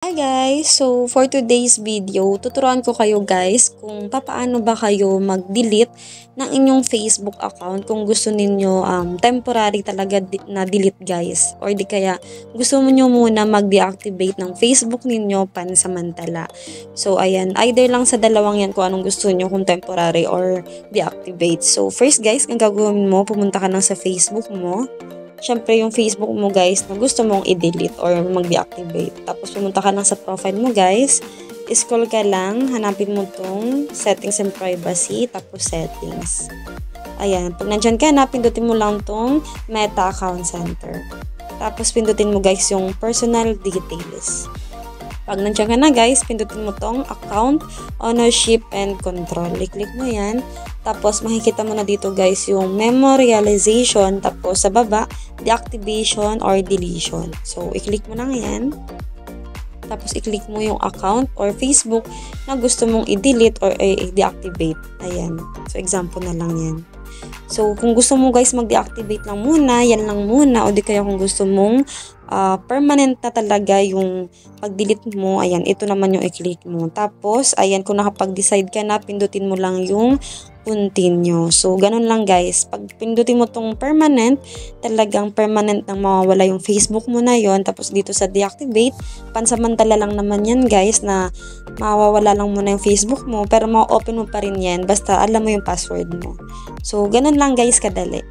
Hi guys! So, for today's video, tuturuan ko kayo guys kung paano ba kayo mag-delete ng inyong Facebook account kung gusto ninyo temporary talaga na delete guys. Or di kaya gusto mo nyo muna mag-deactivate ng Facebook ninyo pansamantala. So, ayan. Either lang sa dalawang yan kung anong gusto nyo, kung temporary or deactivate. So, first guys, ang gagawin mo, pumunta ka lang sa Facebook mo. Syempre, yung Facebook mo guys na gusto mong i-delete or mag-deactivate. Tapos, pumunta ka lang sa profile mo guys. Scroll ka lang. Hanapin mo tong settings and privacy. Tapos, settings. Ayan. Pag nandyan ka na, pindutin mo lang tong Meta Account Center. Tapos, pindutin mo guys yung personal details. Pag nandiyan ka na guys, pindutin mo tong account, ownership, and control. I-click mo yan. Tapos makikita mo na dito guys yung memorialization. Tapos sa baba, deactivation or deletion. So, i-click mo lang yan. Tapos i-click mo yung account or Facebook na gusto mong i-delete or i-deactivate. Ayan. So, example na lang yan. So, kung gusto mo guys mag-deactivate lang muna, yan lang muna. O di kaya kung gusto mong permanent na talaga yung pag-delete mo, ayan, ito naman yung i-click mo. Tapos, ayan, kung nakapag-decide ka na, pindutin mo lang yung continue. So, ganun lang guys. Pag pindutin mo tong permanent, talagang permanent nang mawawala yung Facebook mo na yon. Tapos dito sa deactivate, pansamantala lang naman yan guys na mawawala lang muna yung Facebook mo. Pero ma-open mo pa rin yan basta alam mo yung password mo. So, ganun lang guys kadali.